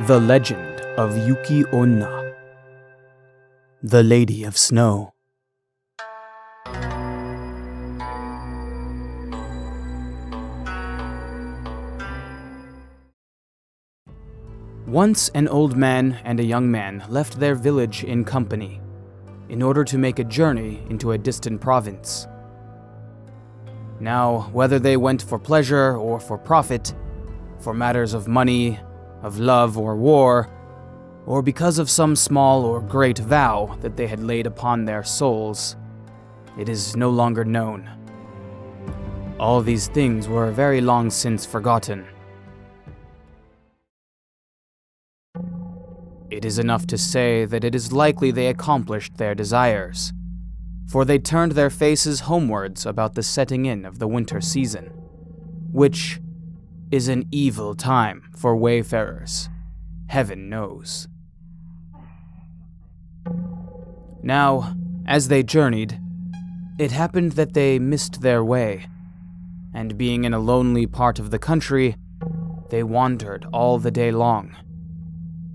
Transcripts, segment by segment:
The Legend of Yuki Onna, the Lady of Snow. Once an old man and a young man left their village in company in order to make a journey into a distant province. Now, whether they went for pleasure or for profit, for matters of money, of love or war, or because of some small or great vow that they had laid upon their souls, it is no longer known. All these things were very long since forgotten. It is enough to say that it is likely they accomplished their desires, for they turned their faces homewards about the setting in of the winter season, which is an evil time for wayfarers, heaven knows. Now, as they journeyed, it happened that they missed their way, and being in a lonely part of the country, they wandered all the day long,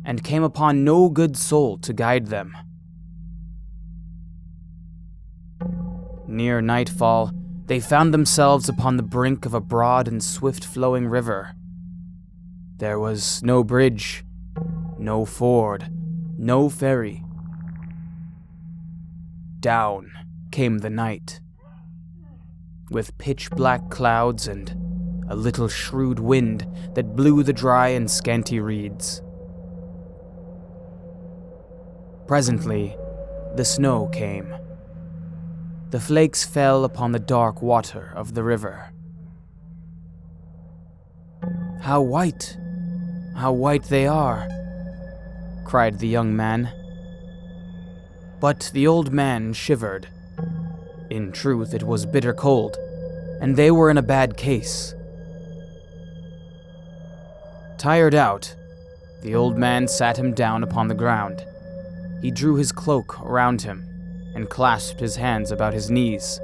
and came upon no good soul to guide them. Near nightfall, they found themselves upon the brink of a broad and swift-flowing river. There was no bridge, no ford, no ferry. Down came the night, with pitch-black clouds and a little shrewd wind that blew the dry and scanty reeds. Presently, the snow came. The flakes fell upon the dark water of the river. How white they are!" cried the young man. But the old man shivered. In truth, it was bitter cold, and they were in a bad case. Tired out, the old man sat him down upon the ground. He drew his cloak around him and clasped his hands about his knees.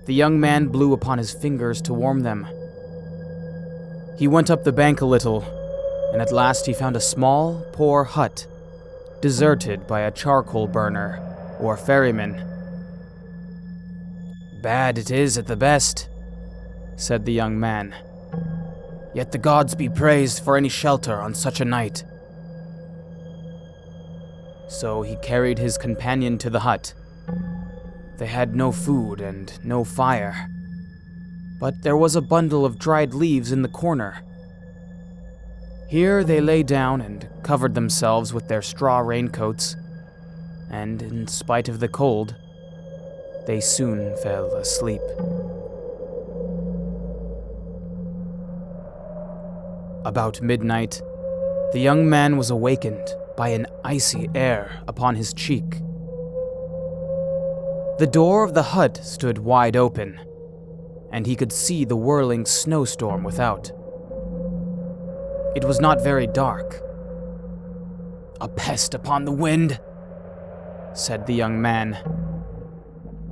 The young man blew upon his fingers to warm them. He went up the bank a little, and at last he found a small, poor hut, deserted by a charcoal burner or ferryman. "Bad it is at the best," said the young man. "Yet the gods be praised for any shelter on such a night." So he carried his companion to the hut. They had no food and no fire, but there was a bundle of dried leaves in the corner. Here they lay down and covered themselves with their straw raincoats, and in spite of the cold, they soon fell asleep. About midnight, the young man was awakened by an icy air upon his cheek. The door of the hut stood wide open, and he could see the whirling snowstorm without. It was not very dark. "A pest upon the wind," said the young man.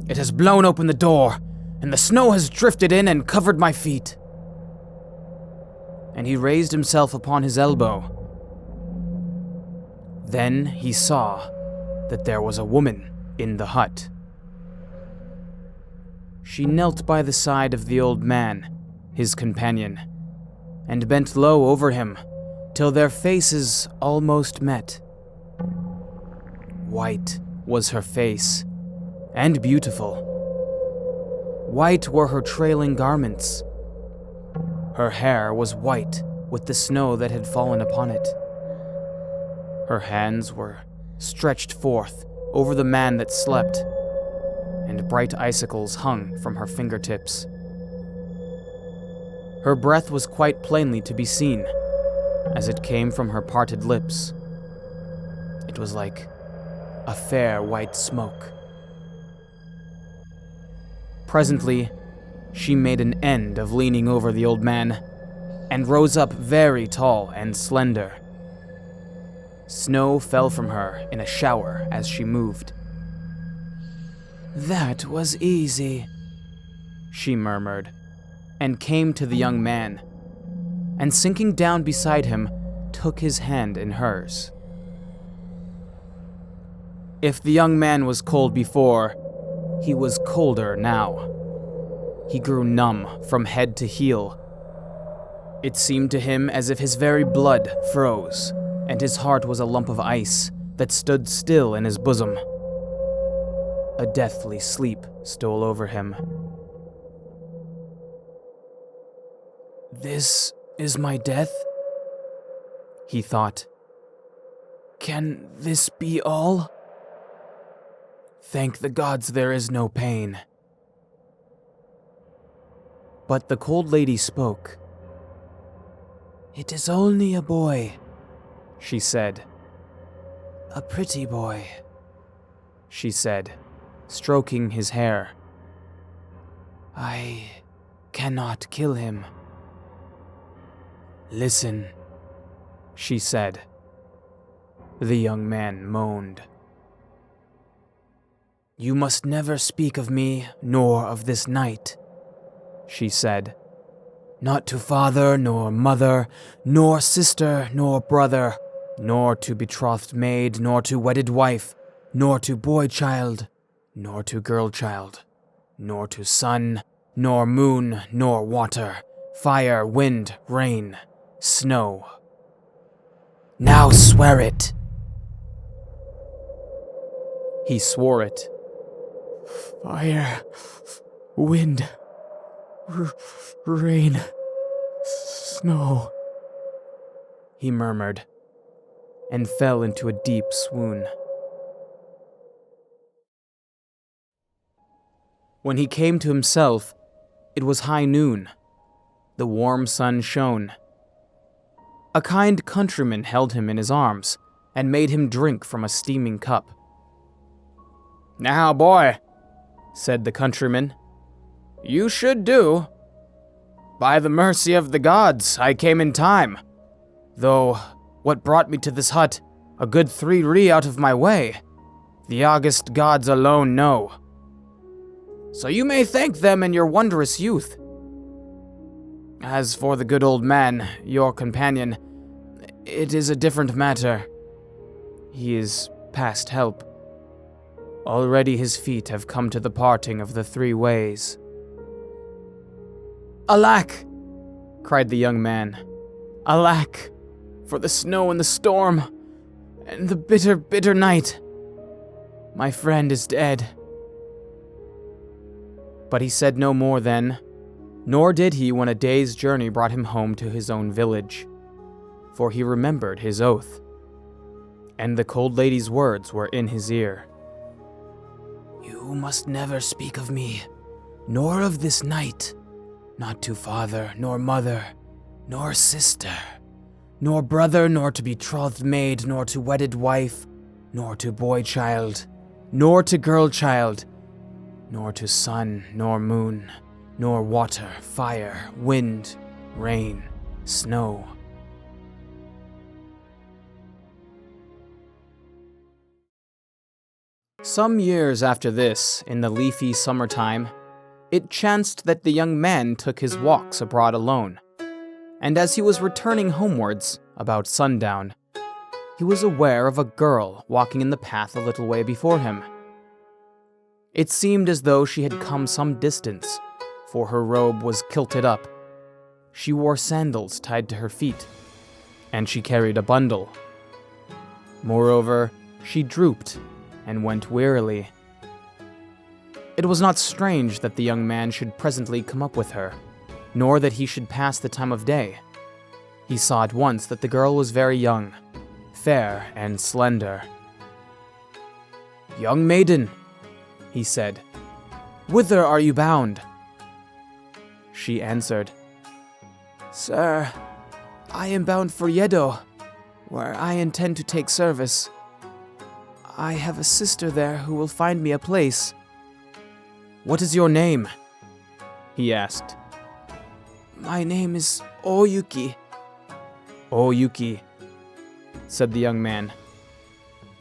"It has blown open the door, and the snow has drifted in and covered my feet." And he raised himself upon his elbow. Then he saw that there was a woman in the hut. She knelt by the side of the old man, his companion, and bent low over him till their faces almost met. White was her face, and beautiful. White were her trailing garments. Her hair was white with the snow that had fallen upon it. Her hands were stretched forth over the man that slept, and bright icicles hung from her fingertips. Her breath was quite plainly to be seen, as it came from her parted lips. It was like a fair white smoke. Presently, she made an end of leaning over the old man, and rose up very tall and slender. Snow fell from her in a shower as she moved. "That was easy," she murmured, and came to the young man, and sinking down beside him, took his hand in hers. If the young man was cold before, he was colder now. He grew numb from head to heel. It seemed to him as if his very blood froze, and his heart was a lump of ice that stood still in his bosom. A deathly sleep stole over him. "This is my death?" he thought. "Can this be all? Thank the gods there is no pain." But the cold lady spoke. "It is only a boy," she said. "A pretty boy," she said, stroking his hair. "I cannot kill him." "Listen," she said. The young man moaned. "You must never speak of me nor of this night," she said. "Not to father, nor mother, nor sister, nor brother, nor to betrothed maid, nor to wedded wife, nor to boy child, nor to girl child, nor to sun, nor moon, nor water, fire, wind, rain, snow. Now swear it." He swore it. "Fire, wind, rain, snow," he murmured, and fell into a deep swoon. When he came to himself, it was high noon. The warm sun shone. A kind countryman held him in his arms and made him drink from a steaming cup. "Now, boy," said the countryman, "you should do. By the mercy of the gods, I came in time, though what brought me to this hut a good 3 ri out of my way, the august gods alone know. So you may thank them in your wondrous youth. As for the good old man, your companion, it is a different matter. He is past help. Already his feet have come to the parting of the 3 ways." "Alack!" cried the young man. "Alack, for the snow and the storm, and the bitter, bitter night. My friend is dead." But he said no more then, nor did he when a day's journey brought him home to his own village, for he remembered his oath, and the cold lady's words were in his ear. "You must never speak of me, nor of this night, not to father, nor mother, nor sister, nor brother, nor to betrothed maid, nor to wedded wife, nor to boy child, nor to girl child, nor to sun, nor moon, nor water, fire, wind, rain, snow." Some years after this, in the leafy summertime, it chanced that the young man took his walks abroad alone, and as he was returning homewards, about sundown, he was aware of a girl walking in the path a little way before him. It seemed as though she had come some distance, for her robe was kilted up. She wore sandals tied to her feet, and she carried a bundle. Moreover, she drooped and went wearily. It was not strange that the young man should presently come up with her, nor that he should pass the time of day. He saw at once that the girl was very young, fair and slender. "Young maiden," he said, "whither are you bound?" She answered, "Sir, I am bound for Yedo, where I intend to take service. I have a sister there who will find me a place." "What is your name?" he asked. "My name is Oyuki." "Oyuki," said the young man.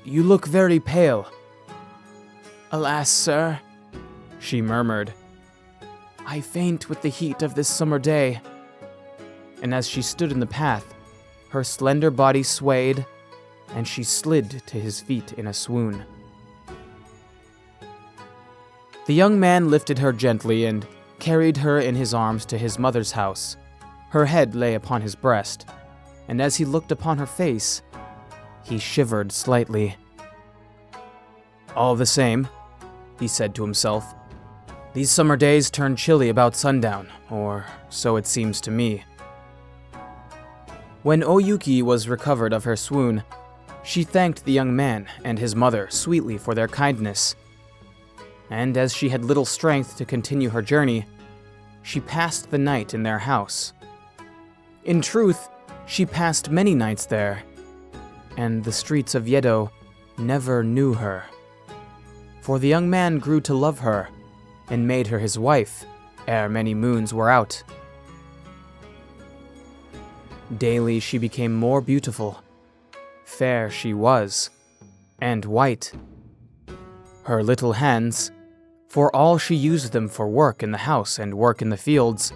"You look very pale." "Alas, sir," she murmured, "I faint with the heat of this summer day." And as she stood in the path, Her slender body swayed, and she slid to his feet in a swoon. The young man lifted her gently and carried her in his arms to his mother's house. Her head lay upon his breast, and as he looked upon her face, he shivered slightly. "All the same," he said to himself, "these summer days turn chilly about sundown, or so it seems to me." When Oyuki was recovered of her swoon, she thanked the young man and his mother sweetly for their kindness, and as she had little strength to continue her journey, she passed the night in their house. In truth, she passed many nights there, and the streets of Yedo never knew her. For the young man grew to love her, and made her his wife ere many moons were out. Daily she became more beautiful. Fair she was, and white. Her little hands, for all she used them for work in the house and work in the fields,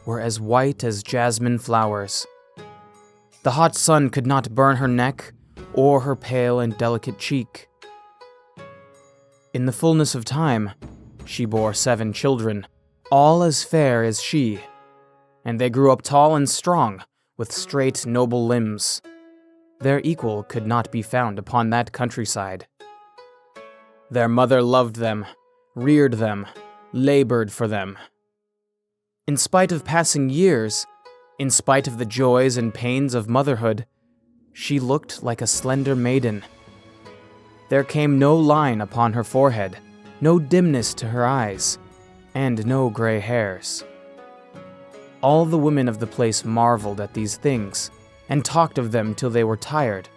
were as white as jasmine flowers. The hot sun could not burn her neck or her pale and delicate cheek. In the fullness of time, she bore 7 children, all as fair as she, and they grew up tall and strong, with straight, noble limbs. Their equal could not be found upon that countryside. Their mother loved them, reared them, labored for them. In spite of passing years, in spite of the joys and pains of motherhood, she looked like a slender maiden. There came no line upon her forehead, no dimness to her eyes, and no gray hairs. All the women of the place marveled at these things, and talked of them till they were tired.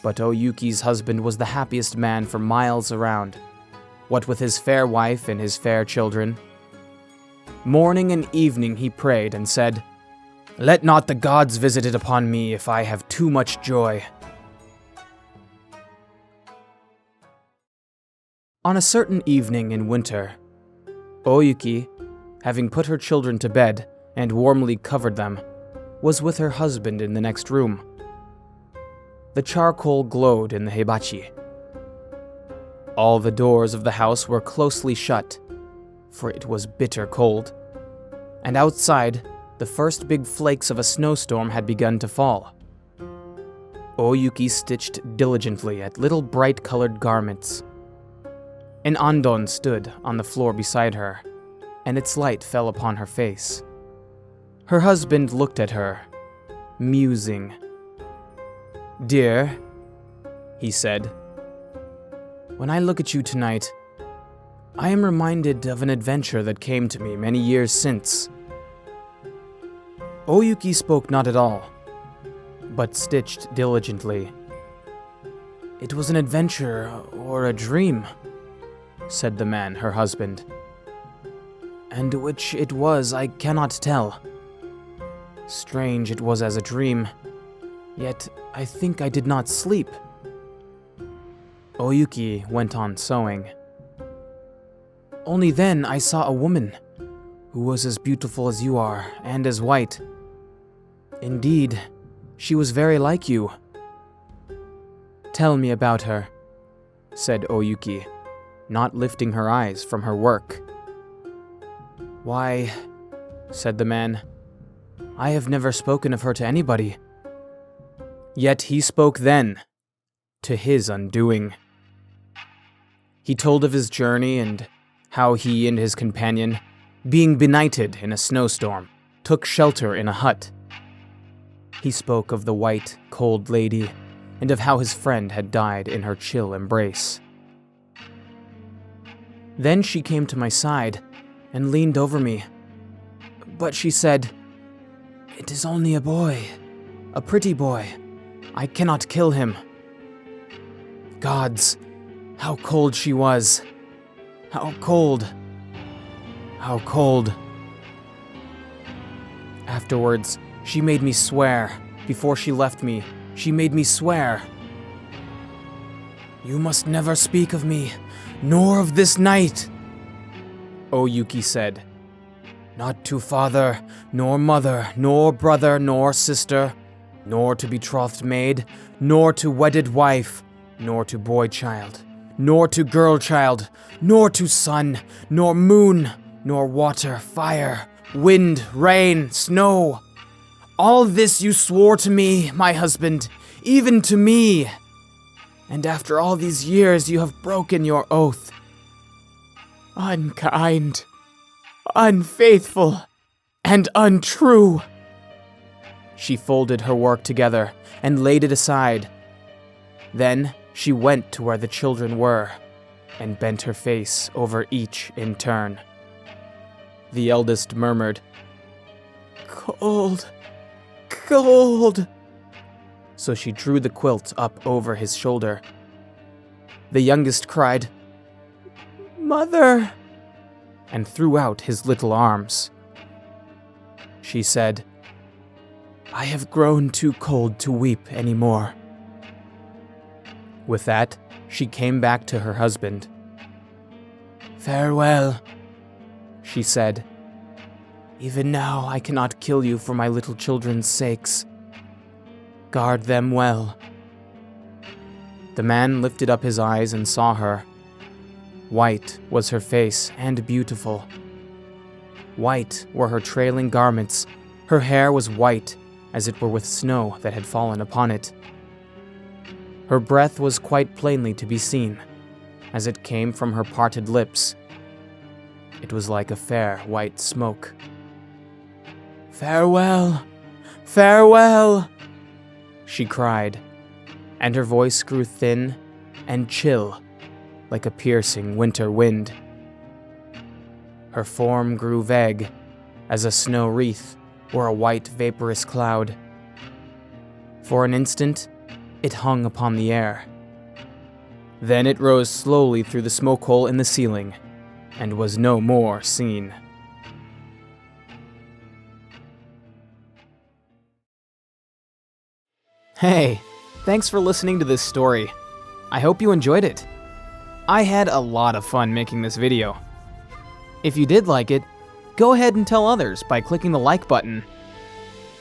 But Oyuki's husband was the happiest man for miles around, what with his fair wife and his fair children. Morning and evening he prayed and said, "Let not the gods visit it upon me if I have too much joy." On a certain evening in winter, Oyuki, having put her children to bed and warmly covered them, was with her husband in the next room. The charcoal glowed in the hibachi. All the doors of the house were closely shut, for it was bitter cold, and outside, the first big flakes of a snowstorm had begun to fall. Oyuki stitched diligently at little bright-colored garments. An andon stood on the floor beside her, and its light fell upon her face. Her husband looked at her, musing. "Dear," he said, "when I look at you tonight, I am reminded of an adventure that came to me many years since." Oyuki spoke not at all, but stitched diligently. "It was an adventure or a dream," said the man, her husband. "And which it was, I cannot tell. Strange it was as a dream, yet I think I did not sleep." Oyuki went on sewing. "Only then I saw a woman, who was as beautiful as you are, and as white. Indeed, she was very like you." "Tell me about her," said Oyuki, not lifting her eyes from her work. "Why," said the man, "I have never spoken of her to anybody." Yet he spoke then, to his undoing. He told of his journey and how he and his companion, being benighted in a snowstorm, took shelter in a hut. He spoke of the white, cold lady, and of how his friend had died in her chill embrace. Then she came to my side and leaned over me. But she said, "It is only a boy, a pretty boy. I cannot kill him." Gods, how cold she was. How cold. How cold. Afterwards, she made me swear. Before she left me, she made me swear. "You must never speak of me, nor of this night," Oyuki said. "Not to father, nor mother, nor brother, nor sister, nor to betrothed maid, nor to wedded wife, nor to boy child, nor to girl child, nor to sun, nor moon, nor water, fire, wind, rain, snow. All this you swore to me, my husband, even to me. And after all these years you have broken your oath. Unkind, unfaithful, and untrue. She folded her work together and laid it aside. Then she went to where the children were and bent her face over each in turn. The eldest murmured, "Cold, cold." So she drew the quilt up over his shoulder. The youngest cried, "Mother," and threw out his little arms. She said, "I have grown too cold to weep anymore." With that, she came back to her husband. "Farewell," she said. "Even now I cannot kill you for my little children's sakes. Guard them well." The man lifted up his eyes and saw her. White was her face and beautiful. White were her trailing garments. Her hair was white, as it were with snow that had fallen upon it. Her breath was quite plainly to be seen, as it came from her parted lips. It was like a fair white smoke. "Farewell, farewell," she cried, and her voice grew thin and chill, like a piercing winter wind. Her form grew vague, as a snow wreath or a white vaporous cloud. For an instant, it hung upon the air. Then it rose slowly through the smoke hole in the ceiling, and was no more seen. Hey, thanks for listening to this story. I hope you enjoyed it. I had a lot of fun making this video. If you did like it, go ahead and tell others by clicking the like button.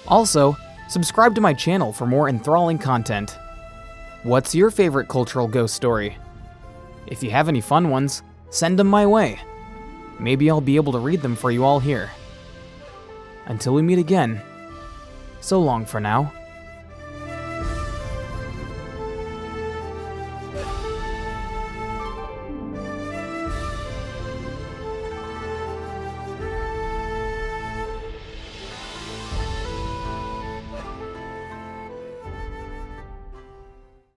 Also, subscribe to my channel for more enthralling content. What's your favorite cultural ghost story? If you have any fun ones, send them my way. Maybe I'll be able to read them for you all here. Until we meet again, so long for now.